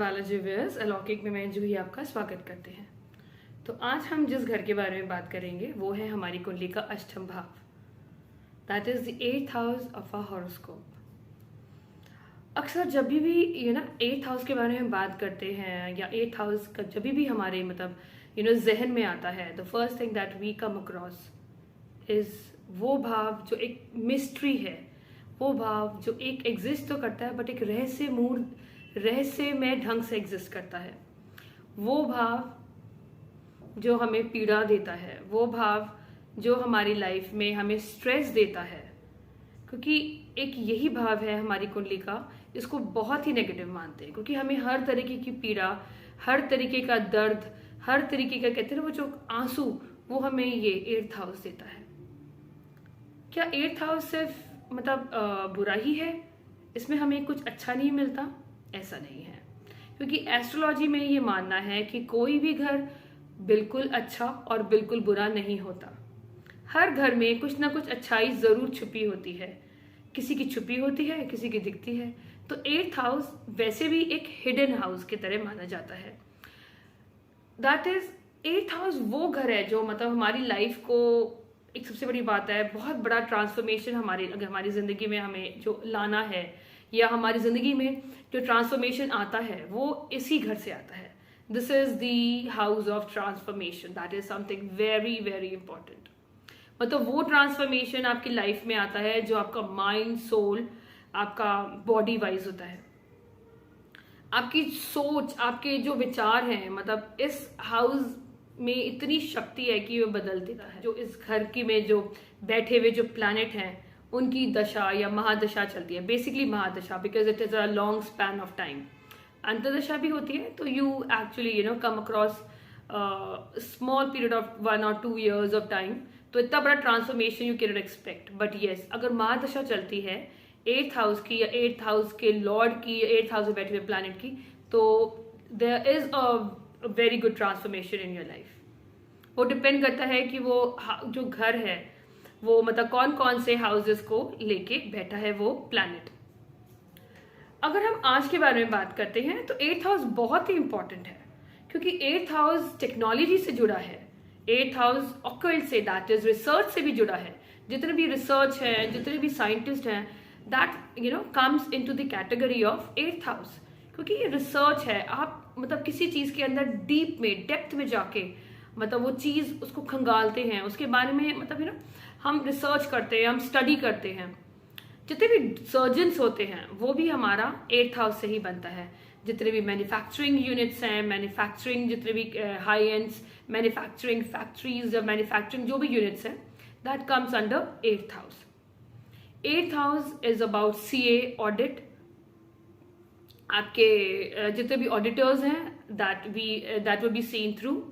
Balaji viewers, अलौकिक में मैं जूही आपका स्वागत करते हैं। तो आज हम जिस घर के बारे में बात करेंगे वो है हमारी कुंडली का अष्टम भाव, that is the 8th house of our horoscope. अक्सर जब भी 8th हाउस के बारे में बात करते हैं या 8th हाउस का जब भी हमारे जहन में आता है, the first thing that we come across is वो भाव जो एक मिस्ट्री है, वो भाव जो एक एग्जिस्ट तो करता है बट एक रहस्यमय ढंग से एग्जिस्ट करता है। वो भाव जो हमें पीड़ा देता है, वो भाव जो हमारी लाइफ में हमें स्ट्रेस देता है, क्योंकि एक यही भाव है हमारी कुंडली का, इसको बहुत ही नेगेटिव मानते हैं क्योंकि हमें हर तरीके की पीड़ा, हर तरीके का दर्द, हर तरीके का कहते हैं ना वो जो आंसू, वो हमें ये 8th हाउस देता है। क्या 8th हाउस सिर्फ बुरा ही है, इसमें हमें कुछ अच्छा नहीं मिलता? ऐसा नहीं है, क्योंकि एस्ट्रोलॉजी में ये मानना है कि कोई भी घर बिल्कुल अच्छा और बिल्कुल बुरा नहीं होता। हर घर में कुछ ना कुछ अच्छाई जरूर छुपी होती है, किसी की छुपी होती है, किसी की दिखती है। तो 8th हाउस वैसे भी एक हिडन हाउस की तरह माना जाता है। दैट इज 8th हाउस वो घर है जो हमारी लाइफ को, एक सबसे बड़ी बात है, बहुत बड़ा ट्रांसफॉर्मेशन हमारी जिंदगी में हमें जो लाना है, या हमारी जिंदगी में जो ट्रांसफॉर्मेशन आता है वो इसी घर से आता है। This is the house of transformation, that is something very very important. वो ट्रांसफॉर्मेशन आपकी लाइफ में आता है जो आपका माइंड, सोल, आपका बॉडी वाइज होता है। आपकी सोच, आपके जो विचार हैं, इस हाउस में इतनी शक्ति है कि वो बदल देता है। जो इस घर की में जो बैठे हुए जो प्लैनेट हैं, उनकी दशा या महादशा चलती है, basically mahadasha, because it is a long span of time. अंतर्दशा भी होती है, तो you actually come across small period of 1 or 2 years of time, तो इतना बड़ा transformation you can not expect. But yes, अगर महादशा चलती है 8th हाउस की या 8th हाउस के लॉर्ड की या 8th हाउस में बैठे हुए प्लैनेट की, तो there is a very good transformation in your life. वो डिपेंड करता है कि वो जो घर है वो कौन कौन से हाउसेस को लेके बैठा है वो प्लैनेट। अगर हम आज के बारे में बात करते हैं तो 8th हाउस बहुत ही इंपॉर्टेंट है, क्योंकि 8th हाउस टेक्नोलॉजी से जुड़ा है, 8th हाउस ऑकल्ट से, दैट इज रिसर्च से भी जुड़ा है। जितने भी रिसर्च है, जितने भी साइंटिस्ट हैं, that comes into the category of 8th house, क्योंकि ये रिसर्च है। आप किसी चीज के अंदर डीप में, डेप्थ में जाके वो चीज उसको खंगालते हैं, उसके बारे में हम रिसर्च करते हैं, हम स्टडी करते हैं। जितने भी सर्जन्स होते हैं वो भी हमारा 8th हाउस से ही बनता है। जितने भी मैन्युफैक्चरिंग यूनिट्स हैं, मैन्युफैक्चरिंग जितने भी हाई एंड्स मैन्युफैक्चरिंग फैक्ट्रीज या मैन्युफैक्चरिंग जो भी यूनिट्स हैं, that comes under 8th house. 8th house is about CA audit. आपके जितने भी ऑडिटर्स हैं, that will be seen through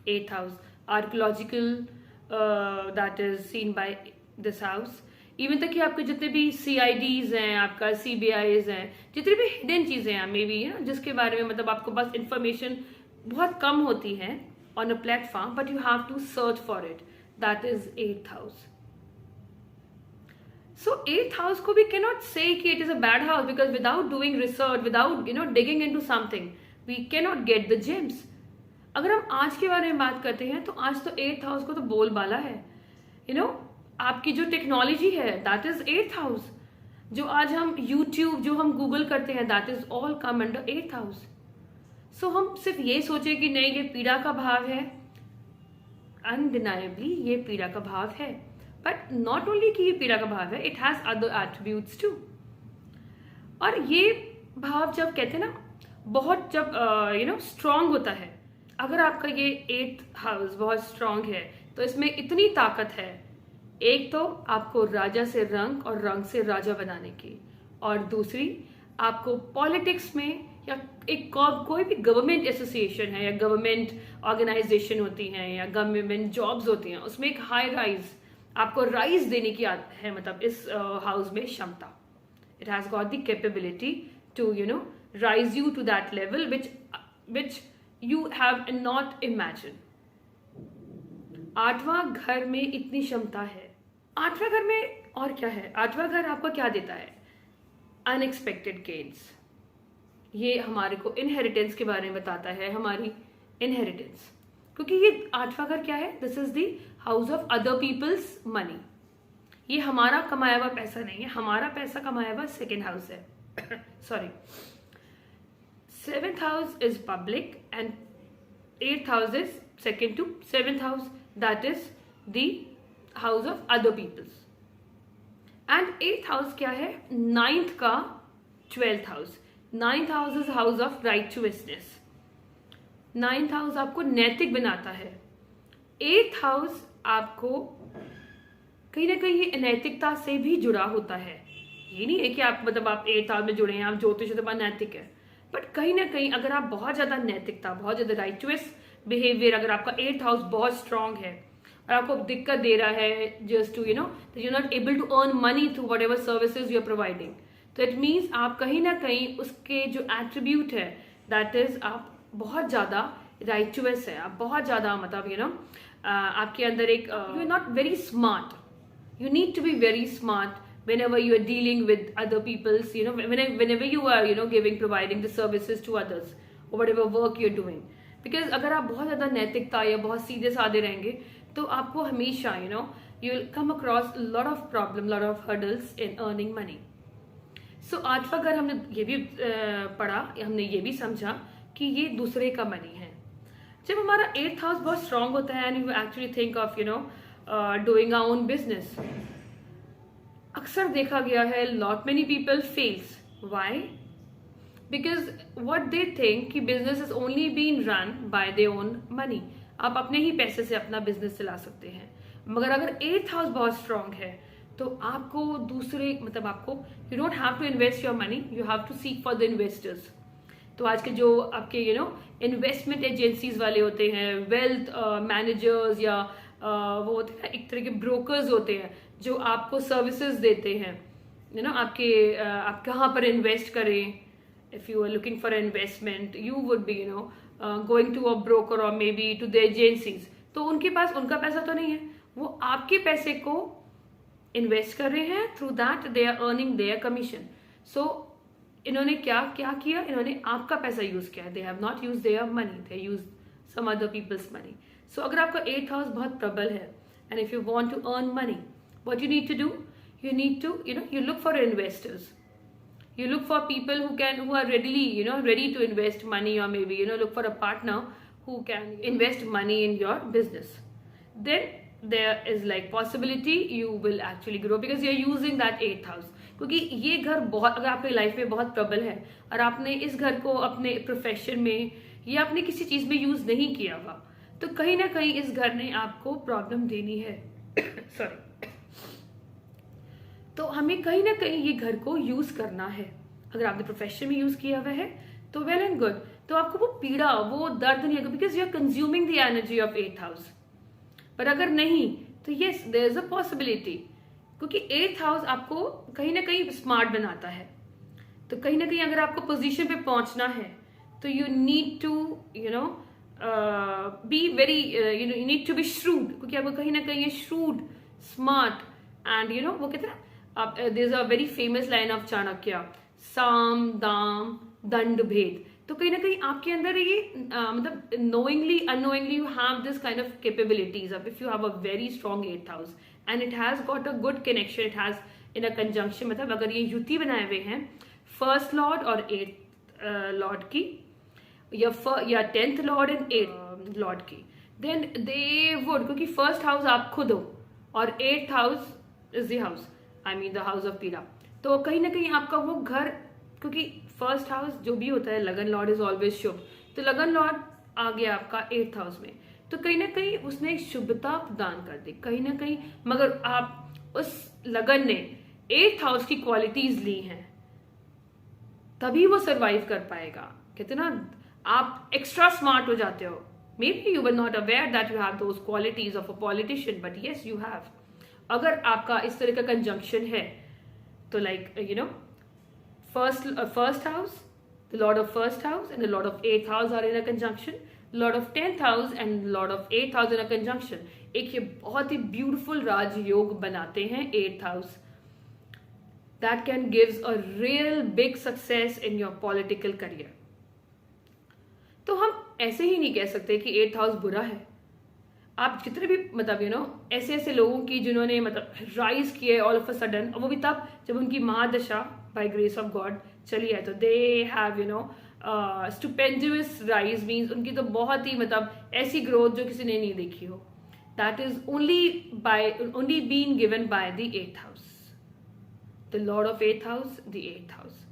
8th house. Archaeological, that is seen by this house. Even तक कि आपके जितने भी CIDs हैं, आपका CBIs हैं, जितनी भी हिडन चीजें हैं मे बी, जिसके बारे में आपको बस इंफॉर्मेशन बहुत कम होती है on a platform, but you have to search for it, that is 8th house. So 8th house को भी cannot say कि it is a bad house, because without doing research, without digging into something, we cannot get the gems. अगर हम आज के बारे में बात करते हैं तो आज तो 8th हाउस को तो बोलबाला है। आपकी जो टेक्नोलॉजी है, दैट इज 8th हाउस। जो आज हम YouTube, जो हम गूगल करते हैं, that is all come under 8th house. So हम सिर्फ ये सोचे कि नहीं ये पीड़ा का भाव है, अनडिनाइबली ये पीड़ा का भाव है, बट नॉट ओनली कि ये पीड़ा का भाव है, it has other attributes too. और ये भाव जब कहते हैं ना, बहुत जब स्ट्रांग होता है, अगर आपका ये 8th हाउस बहुत स्ट्रांग है तो इसमें इतनी ताकत है, एक तो आपको राजा से रंक और रंक से राजा बनाने की, और दूसरी आपको पॉलिटिक्स में या कोई भी गवर्नमेंट एसोसिएशन है या गवर्नमेंट ऑर्गेनाइजेशन होती हैं या गवर्नमेंट जॉब्स होती हैं, उसमें एक हाई राइज, आपको राइज देने की है इस हाउस में क्षमता। It has got the capability to rise you to that level which you have not imagine. 8वां घर में इतनी क्षमता है। 8वें घर में और क्या है? 8वां घर आपको क्या देता है? अनएक्सपेक्टेड गेन्स, ये हमारे को इनहेरिटेंस के बारे में बताता है, हमारी इनहेरिटेंस, क्योंकि ये 8वां घर क्या है, this is the house of other peoples money. ये हमारा कमाया हुआ पैसा नहीं है, हमारा पैसा कमाया हुआ सेकेंड हाउस है sorry. 7th house is public and 8th house is second to 7th house, that is the house of other peoples. And 8th house क्या है, 9th का 12th house. 9th house is house of righteousness. 9th house आपको नैतिक बनाता है। 8th house आपको कहीं ना कहीं ये नैतिकता से भी जुड़ा होता है। ये नहीं है कि आप मतलब आप 8th हाउस में जुड़े हैं, आप ज्योतिष तो नैतिक है, बट कहीं ना कहीं अगर आप बहुत ज्यादा नैतिकता, बहुत ज्यादा राइचुअस बिहेवियर, अगर आपका 8th हाउस बहुत स्ट्रांग है और आपको दिक्कत दे रहा है just to you are not able to earn money through whatever services you are providing, तो इट मीन्स आप कहीं ना कहीं उसके जो एट्रीब्यूट है दैट इज आप बहुत ज्यादा राइचुअस है, आप बहुत ज्यादा मतलब आपके अंदर एक you are not very smart. You need to be very smart whenever you are dealing with other people's, whenever you are, providing the services to others or whatever work you're doing. Because अगर आप बहुत ज़्यादा नैतिकता या बहुत सीधे साधे रहेंगे तो आपको हमेशा, you will come across a lot of problem, lot of hurdles in earning money. So 8वां घर हमने ये भी पढ़ा, हमने ये भी समझा कि ये दूसरे का मनी है। जब हमारा 8th हाउस बहुत स्ट्रांग होता है and you actually think of, doing our own business, अक्सर देखा गया है lot many people fails. Why? Because what they think कि business is only being run by their own money. आप अपने ही पैसे से अपना बिजनेस चला सकते हैं, मगर अगर 8th हाउस बहुत स्ट्रांग है तो आपको दूसरे मतलब आपको you don't have to invest your money, you have to seek for the investors. तो आज के जो आपके इन्वेस्टमेंट एजेंसीज वाले होते हैं, वेल्थ मैनेजर्स या वो होते हैं एक तरह के ब्रोकर्स होते हैं जो आपको सर्विसेज देते हैं, आपके आप कहाँ पर इन्वेस्ट करें। If you are looking for investment you would be going to a broker और may be to the agencies. तो उनके पास उनका पैसा तो नहीं है, वो आपके पैसे को इन्वेस्ट कर रहे हैं, through that they are earning their commission. So इन्होंने क्या किया, इन्होंने आपका पैसा यूज किया, they have not use their money, they use some other peoples money. So अगर आपका 8th हाउस बहुत प्रबल है and if you want to earn money, what you need to do, you need to you look for investors, you look for people who are ready to invest money, or maybe look for a partner who can invest money in your business. Then there is like possibility you will actually grow because you are using that 8th house. क्योंकि ये घर बहुत अगर आपकी life में बहुत प्रबल है और आपने इस घर को अपने प्रोफेशन में या अपने किसी चीज में यूज नहीं किया हुआ, तो कहीं ना कहीं इस घर ने आपको प्रॉब्लम देनी है सॉरी। तो हमें कहीं ना कहीं ये घर को यूज करना है। अगर आपने प्रोफेशन में यूज किया हुआ है तो वेल एंड गुड, तो आपको वो पीड़ा वो दर्द नहीं होगा, because you are consuming the energy of 8th house. पर अगर नहीं तो yes there is a possibility, क्योंकि 8th हाउस आपको कहीं ना कहीं स्मार्ट बनाता है। तो कहीं ना कहीं अगर आपको पोजीशन पे पहुंचना है तो you need to be very you need to be shrewd, क्योंकि आपको कहीं ना कहीं ये श्रूड स्मार्ट एंड वो कहते हैं ना, there is a very famous line of Chanakya, साम दाम दंड भेद। तो कहीं ना कहीं आपके अंदर ये मतलब knowingly unknowingly you have this kind of capabilities of if you have a very strong 8th house and it has got a good connection, it has in a conjunction, मतलब अगर ये युति बनाए हुए हैं 1st lord और 8th lord की या 10th lord and 8th lord की, then they would, क्योंकि 1st house आप खुद हो और 8th house is the house, I mean the house of पीड़ा। तो कहीं ना कहीं आपका वो घर, क्योंकि 1st हाउस जो भी होता है लगन लॉर्ड इज ऑलवेज शुभ, तो लगन लॉर्ड आ गया आपका 8th हाउस में, तो कहीं ना कहीं उसने शुभता प्रदान कर दी कहीं ना कहीं। मगर आप उस लगन ने 8th हाउस की क्वालिटीज ली हैं तभी वो सरवाइव कर पाएगा। कहते ना आप एक्स्ट्रा स्मार्ट हो जाते हो, may be you were not aware that you have those qualities of a politician, but yes you have. अगर आपका इस तरह का कंजंक्शन है तो like first house, the lord of 1st house and the lord of 8th house are in a conjunction, lord of 10th house and lord of 8th house in a conjunction, एक ये बहुत ही beautiful राजयोग बनाते हैं 8th house. that can gives a real big success in your political career. तो हम ऐसे ही नहीं कह सकते कि 8th हाउस बुरा है. आप जितने भी मतलब ऐसे ऐसे लोगों की जिन्होंने मतलब राइज किए ऑल ऑफ अ सडन, और वो भी तब जब उनकी महादशा बाय ग्रेस ऑफ गॉड चली है, तो दे हैव स्टुपेंडुअस राइज, मीन्स उनकी तो बहुत ही मतलब ऐसी ग्रोथ जो किसी ने नहीं देखी हो. That is only been given by the 8th house, the lord of 8th house, the 8th house.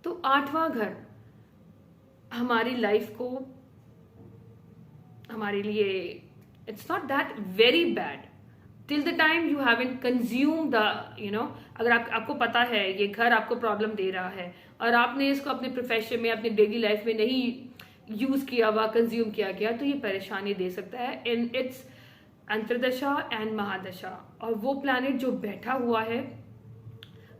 तो 8वां घर हमारी लाइफ को, हमारे लिए it's not that very bad till the time you haven't consumed the अगर आपको पता है ये घर आपको प्रॉब्लम दे रहा है और आपने इसको अपने प्रोफेशन में, अपनी डेली लाइफ में नहीं यूज किया हुआ, कंज्यूम किया गया, तो ये परेशानी दे सकता है इन इट्स अंतर्दशा एंड महादशा. और वो प्लैनेट जो बैठा हुआ है,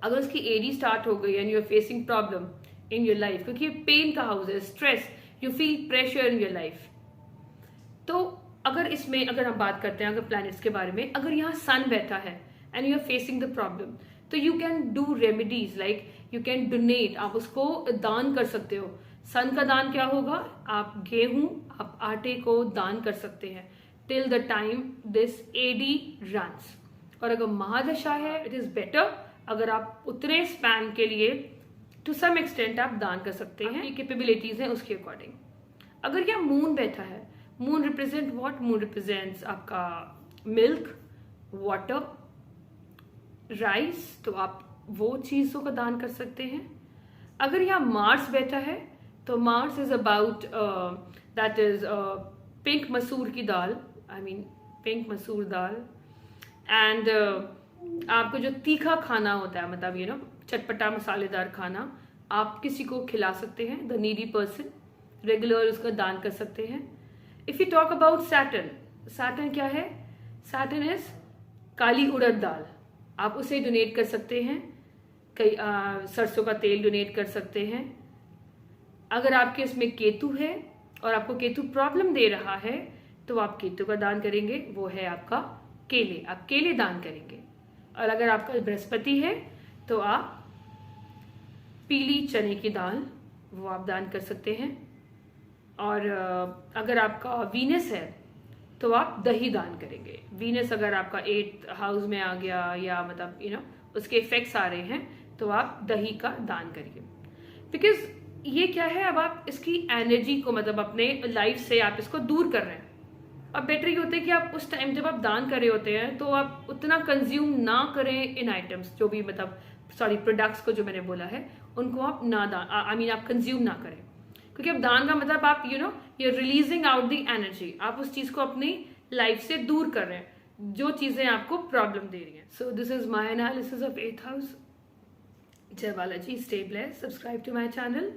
अगर उसकी एडी स्टार्ट हो गई and you are facing problem in your life, क्योंकि ये पेन का हाउस है, stress, you feel pressure in your life. तो अगर हम बात करते हैं अगर प्लैनेट्स के बारे में, अगर यहाँ सन बैठा है and you are facing the problem, तो you can do remedies, like you can donate, आप उसको दान कर सकते हो. सन का दान क्या होगा? आप गेहूं, आप आटे को दान कर सकते हैं till the time this AD runs. और अगर महादशा है, इट इज बेटर अगर आप उतने स्पैन के लिए टू सम एक्सटेंट आप दान कर सकते हैं, ये कैपेबिलिटीज हैं उसके अकॉर्डिंग. अगर यहाँ मून बैठा है, moon represent what? Moon represents आपका मिल्क, वाटर, राइस, तो आप वो चीजों का दान कर सकते हैं. अगर यहाँ मार्स बैठा है, तो Mars is about that is pink मसूर की दाल, पिंक मसूर दाल. एंड आपको जो तीखा खाना होता है, मतलब चटपटा मसालेदार खाना, आप किसी को खिला सकते हैं, द नीडी पर्सन, रेगुलर उसका दान कर सकते हैं. If you talk about Saturn, Saturn क्या है? सैटर्न इज काली उड़द दाल, आप उसे डोनेट कर सकते हैं. कई सरसों का तेल डोनेट कर सकते हैं. अगर आपके इसमें केतु है और आपको केतु प्रॉब्लम दे रहा है, तो आप केतु का दान करेंगे, वो है आपका केले, आप केले दान करेंगे. और अगर आपका बृहस्पति है, तो आप पीली चने की दाल, वो आप दान कर सकते हैं. और अगर आपका वीनस है, तो आप दही दान करेंगे. वीनस अगर आपका 8th हाउस में आ गया, या मतलब उसके इफेक्ट्स आ रहे हैं, तो आप दही का दान करिए. बिकॉज ये क्या है, अब आप इसकी एनर्जी को मतलब अपने लाइफ से आप इसको दूर कर रहे हैं. अब बेटर ये होता है कि आप उस टाइम जब आप दान कर रहे होते हैं, तो आप उतना कंज्यूम ना करें इन आइटम्स, जो भी प्रोडक्ट्स को जो मैंने बोला है, उनको आप ना आप कंज्यूम ना करें. क्योंकि अब दान का मतलब आप you're releasing out the energy, आप उस चीज को अपनी लाइफ से दूर कर रहे हैं जो चीजें आपको प्रॉब्लम दे रही हैं. So this is my analysis of 8th house. जय Balaji, stay blessed, subscribe to my channel.